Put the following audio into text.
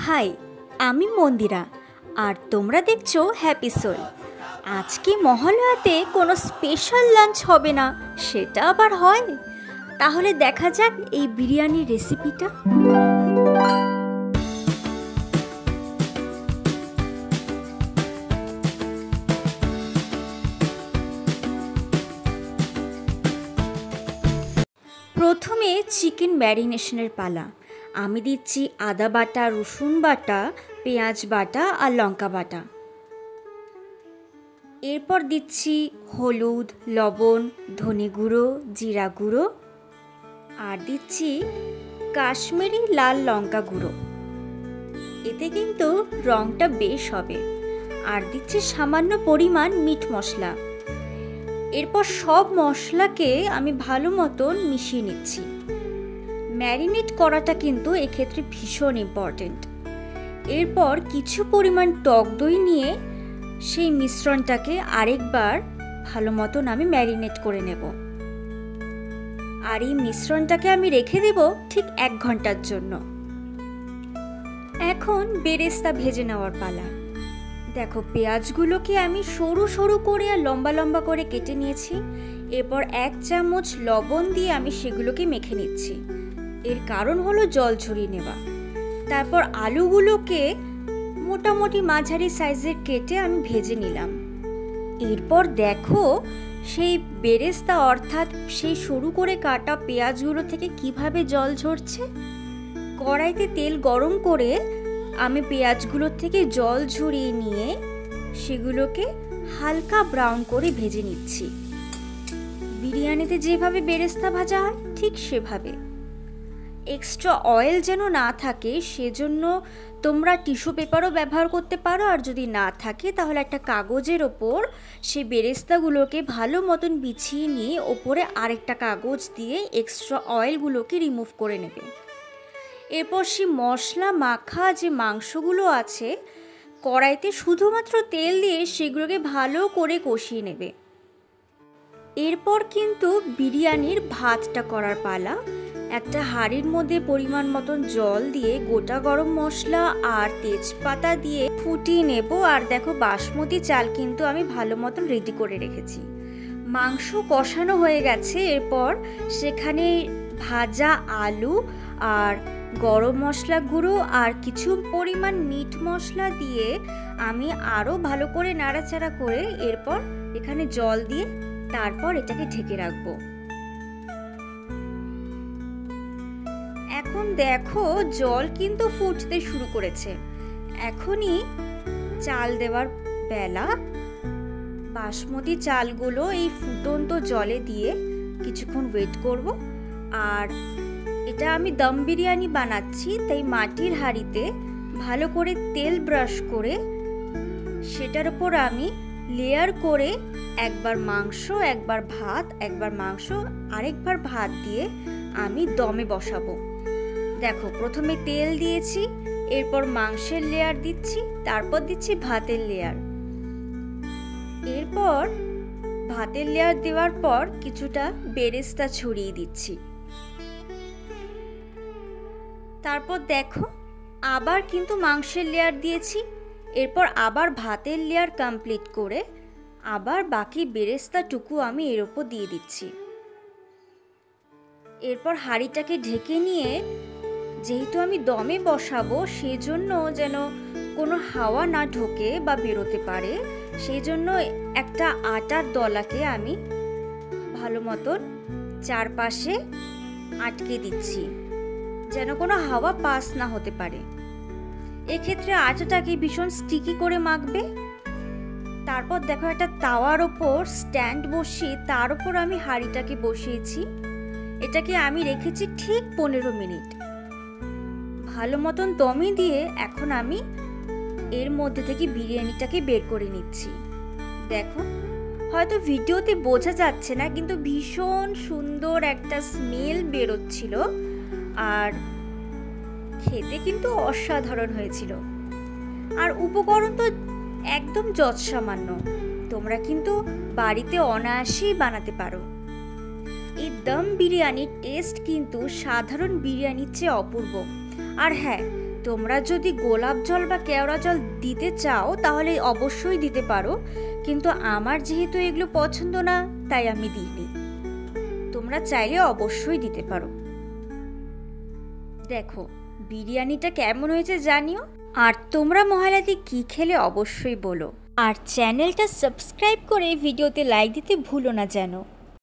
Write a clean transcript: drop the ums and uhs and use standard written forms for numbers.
High, আমি মন্দিরা আর তোমরা দেখছো হ্যাপি সোল। আজকে মহালয়াতে কোনো স্পেশাল লাঞ্চ হবে না, সেটা আবার হয়? তাহলে দেখা যাক এই বিরিয়ানির রেসিপিটা। প্রথমে চিকেন ম্যারিনেশনের পালা। আমি দিচ্ছি আদা বাটা, রসুন বাটা, পেঁয়াজ বাটা আর লঙ্কা বাটা। এরপর দিচ্ছি হলুদ, লবণ, ধনে গুঁড়ো, জিরা গুঁড়ো আর দিচ্ছি কাশ্মীরি লাল লঙ্কা গুঁড়ো। এতে কিন্তু রঙটা বেশ হবে। আর দিচ্ছি সামান্য পরিমাণ মিট মশলা। এরপর সব মশলাকে আমি ভালো মতন মিশিয়ে নিচ্ছি। ম্যারিনেট করাটা কিন্তু এক্ষেত্রে ভীষণ ইম্পর্টেন্ট। এরপর কিছু পরিমাণ টক দই নিয়ে সেই মিশ্রণটাকে আরেকবার ভালো মতন আমি ম্যারিনেট করে নেব। আর এই মিশ্রণটাকে আমি রেখে দেব ঠিক 1 ঘন্টার জন্য। এখন বেরেস্তা ভেজে নেওয়ার পালা। দেখো, পেঁয়াজগুলোকে আমি সরু সরু করে আর লম্বা লম্বা করে কেটে নিয়েছি। এরপর 1 চামচ লবণ দিয়ে আমি সেগুলোকে মেখে নিচ্ছি। এর কারণ হলো জল ঝরিয়ে নেওয়া। তারপর আলুগুলোকে মোটামুটি মাঝারি সাইজের কেটে আমি ভেজে নিলাম। এরপর দেখো সেই বেরেস্তা অর্থাৎ সেই সরু করে কাটা পেঁয়াজগুলো থেকে কিভাবে জল ঝরছে। কড়াইতে তেল গরম করে আমি পেঁয়াজগুলোর থেকে জল ঝরিয়ে নিয়ে সেগুলোকে হালকা ব্রাউন করে ভেজে নিচ্ছি। বিরিয়ানিতে যেভাবে বেরেস্তা ভাজা হয় ঠিক সেভাবে। এক্সট্রা অয়েল যেন না থাকে সেজন্য তোমরা টিস্যু পেপারও ব্যবহার করতে পারো। আর যদি না থাকে তাহলে একটা কাগজের ওপর সেই বেরেস্তাগুলোকে ভালো মতন বিছিয়ে নিয়ে ওপরে আরেকটা কাগজ দিয়ে এক্সট্রা অয়েলগুলোকে রিমুভ করে নেবে। এরপর সেই মশলা মাখা যে মাংসগুলো আছে কড়াইতে শুধুমাত্র তেল দিয়ে সেগুলোকে ভালো করে কষিয়ে নেবে। এরপর কিন্তু বিরিয়ানির ভাতটা করার পালা। একটা হাঁড়ির মধ্যে পরিমাণ মতন জল দিয়ে গোটা গরম মশলা আর তেজপাতা দিয়ে ফুটিয়ে নেব। আর দেখো, বাসমতি চাল কিন্তু আমি ভালো মতন রেডি করে রেখেছি। মাংস কষানো হয়ে গেছে। এরপর সেখানে ভাজা আলু আর গরম মশলা গুঁড়ো আর কিছু পরিমাণ মিট মশলা দিয়ে আমি আরও ভালো করে নাড়াচাড়া করে এরপর এখানে জল দিয়ে তারপর এটাকে ঢেকে রাখবো। এখন দেখো জল কিন্তু ফুটতে শুরু করেছে। এখনই চাল দেওয়ার বেলা। বাসমতি চালগুলো এই ফুটন্ত জলে দিয়ে কিছুক্ষণ ওয়েট করব। আর এটা আমি দম বিরিয়ানি বানাচ্ছি, তাই মাটির হাঁড়িতে ভালো করে তেল ব্রাশ করে সেটার উপর আমি লেয়ার করে একবার মাংস, একবার ভাত, একবার মাংস, আরেকবার ভাত দিয়ে আমি দমে বসাবো। দেখো, প্রথমে তেল দিয়েছি, এরপর মাংসের লেয়ার দিচ্ছি, তারপর দিচ্ছি ভাতের লেয়ার। এরপর ভাতের লেয়ার দেওয়ার পর কিছুটা বেরেস্তা ছড়িয়ে দিচ্ছি। তারপর দেখো আবার কিন্তু মাংসের লেয়ার দিয়েছি। এরপর আবার ভাতের লেয়ার কমপ্লিট করে আবার বাকি বেরেস্তাটুকু আমি এর উপর দিয়ে দিচ্ছি। এরপর হাঁড়িটাকে ঢেকে নিয়ে, যেহেতু আমি দমে বসাবো সেজন্য যেন কোনো হাওয়া না ঢোকে বা বেরোতে পারে, সেই জন্য একটা আটার দলাকে আমি ভালো মতন চারপাশে আটকে দিচ্ছি যেন কোনো হাওয়া পাস না হতে পারে। এক্ষেত্রে আটাটাকে ভীষণ স্টিকি করে মাখবে। তারপর দেখো একটা তাওয়ার ওপর স্ট্যান্ড বসিয়ে তার উপর আমি হাঁড়িটাকে বসিয়েছি। এটাকে আমি রেখেছি ঠিক 15 মিনিট ভালো মতন দমে দিয়ে। এখন আমি এর মধ্যে থেকে বিরিয়ানিটাকে বের করে নিচ্ছি। দেখো, হয়তো ভিডিওতে বোঝা যাচ্ছে না কিন্তু ভীষণ সুন্দর একটা স্মেল বেরোচ্ছিল আর খেতে কিন্তু অসাধারণ হয়েছিল। আর উপকরণ তো একদম যৎসামান্য, তোমরা কিন্তু বাড়িতে অনায়াসেই বানাতে পারো। এই দম বিরিয়ানির টেস্ট কিন্তু সাধারণ বিরিয়ানির চেয়ে অপূর্ব। আর হ্যাঁ, তোমরা যদি গোলাপ জল বা কেওড়া জল দিতে চাও তাহলে অবশ্যই দিতে পারো, কিন্তু আমার যেহেতু এগুলো পছন্দ না তাই আমি দিইনি। তোমরা চাইলে অবশ্যই দিতে পারো। দেখো বিরিয়ানিটা কেমন হয়েছে জানিও, আর তোমরা মহালয়াতে কি খেলে অবশ্যই বলো, আর চ্যানেলটা সাবস্ক্রাইব করে ভিডিওতে লাইক দিতে ভুলো না যেন।